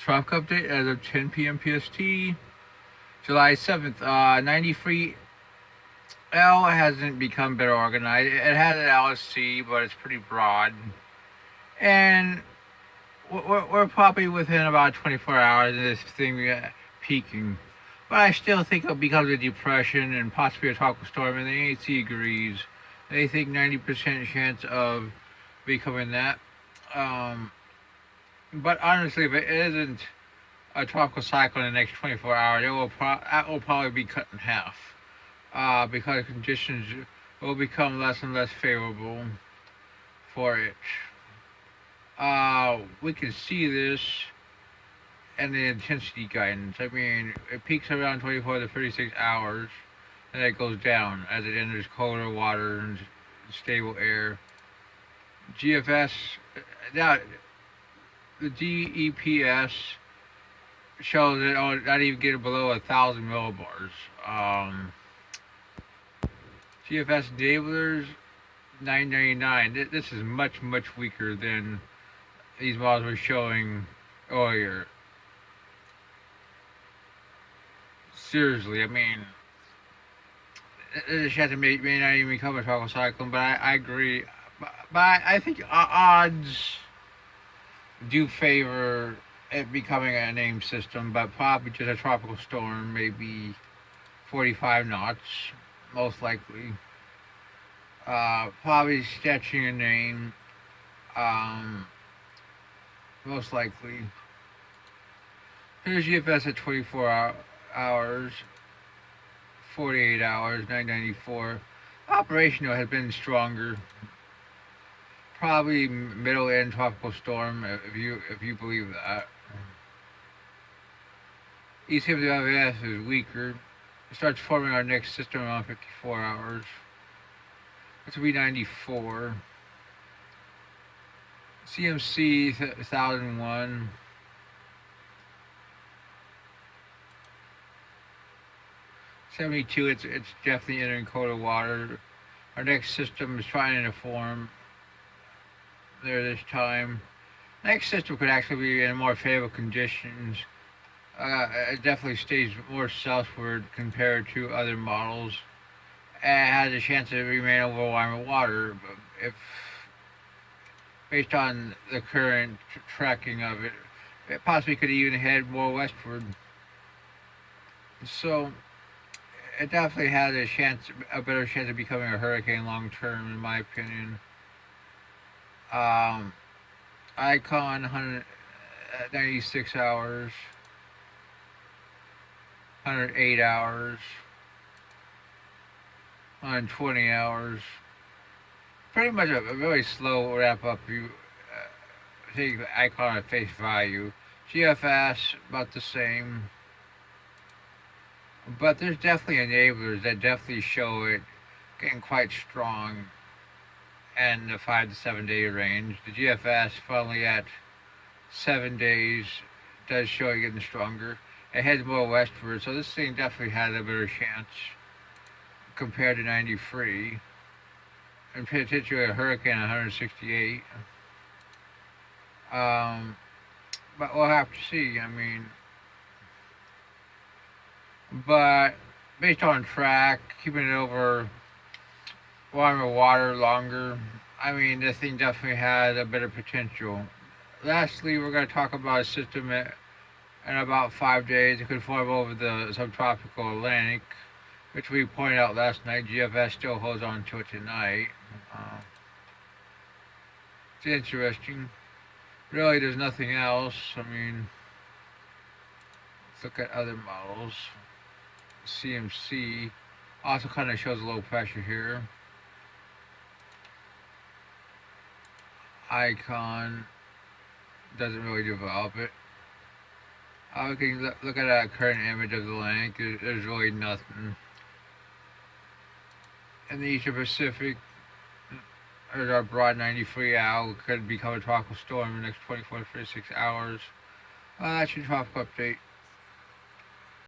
Tropical update as of 10 p.m. PST, July 7th. 93 L hasn't become better organized. It has an LSC, but it's pretty broad. And we're probably within about 24 hours of this thing peaking. But I still think it'll become a depression and possibly a tropical storm, and the AC agrees. They think 90% chance of becoming that. Um, but honestly, if it isn't a tropical cyclone in the next 24 hours, that will probably be cut in half because conditions will become less and less favorable for it. We can see this in the intensity guidance. I mean, it peaks around 24 to 36 hours, and it goes down as it enters colder water and stable air. GFS, now the GEPS shows that not even getting below 1,000 millibars. GFS enablers 999. This is much weaker than these models were showing earlier. Seriously, I mean, there's a chance it may not even become a tropical cyclone, but I agree. But I think odds do favor it becoming a named system, but probably just a tropical storm, maybe 45 knots, most likely. Probably sketching a name, most likely. Here's GFS at 24 hours, 48 hours, 994. Operational has been stronger. Probably middle end tropical storm if you believe that. ECMWS is weaker. It starts forming our next system around 54 hours. That's B94. CMC 1001. '72. It's definitely entering colder water. Our next system is trying to form there this time. Next system could actually be in more favorable conditions. It definitely stays more southward compared to other models. It has a chance to remain over warmer water, if based on the current tracking of it. It possibly could even head more westward. So it definitely has a better chance of becoming a hurricane long term, in my opinion. Icon 196 hours, 108 hours, 120 hours. Pretty much a very slow wrap up. You take the icon at face value. GFS about the same. But there's definitely enablers that definitely show it getting quite strong in the 5 to 7 day range. The GFS finally at 7 days does show it getting stronger. It heads more westward, so this thing definitely has a better chance compared to 93. And particularly a hurricane 168. But we'll have to see. I mean, but based on track, keeping it over warmer water longer, I mean, this thing definitely has a better potential. Lastly, we're going to talk about a system in about 5 days. It could form over the subtropical Atlantic, which we pointed out last night. GFS still holds on to it tonight. It's interesting. Really, there's nothing else. I mean, let's look at other models. CMC also kind of shows a low pressure here. Icon doesn't really develop it. We can look at a current image of the lake. There's really nothing. In the Eastern Pacific, there's our broad 93 owl. Could become a tropical storm in the next 24 to 36 hours. That's your tropical update.